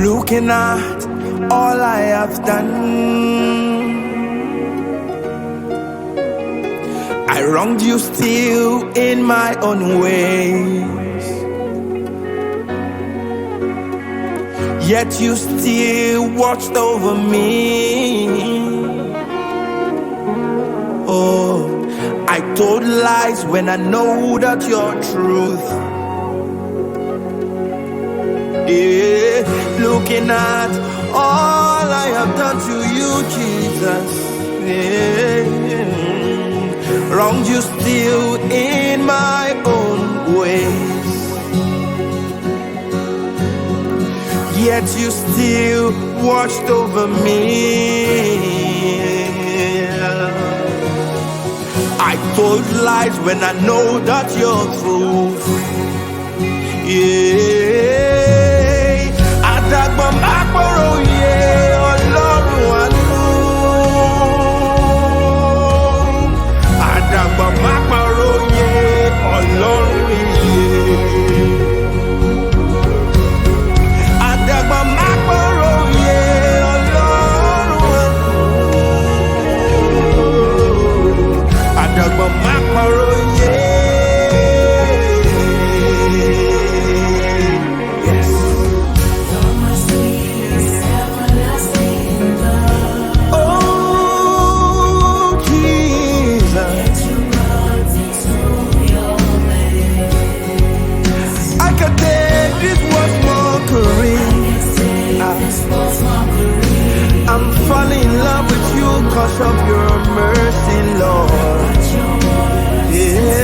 Looking at all I have done, I wronged you still in my own ways, yet you still watched over me. Oh, I told lies when I know that you're truth. Yeah, looking at all I have done to you, Jesus. Yeah, wronged you still in my own ways, yet you still watched over me. I told lies when I know that you're truth. Yeah. Adagba makoro ye Ọlọ́run àánú. Adagba makoro ye Ọlọ́run iye. Adagba makoro ye Ọlọ́run àánú. Adagba makoro ye. I'm falling in love with you because of your mercy, Lord. Yeah.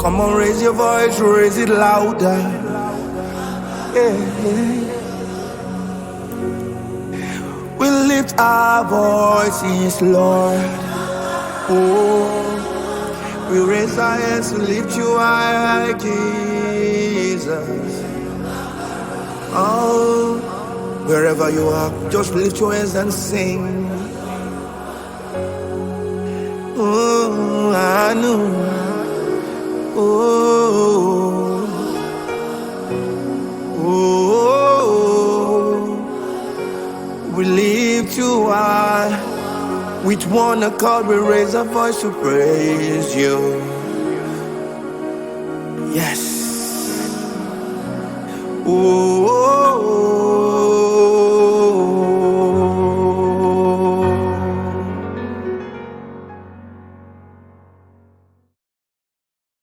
Come on, raise your voice, raise it louder. Yeah. We lift our voices, Lord. Oh, we raise our hands to lift you high, Jesus. Oh, wherever you are, just lift your hands and sing. Oh, I know. Oh, oh, we lift you high. With one accord, we raise our voice to praise you. Yes. Oh.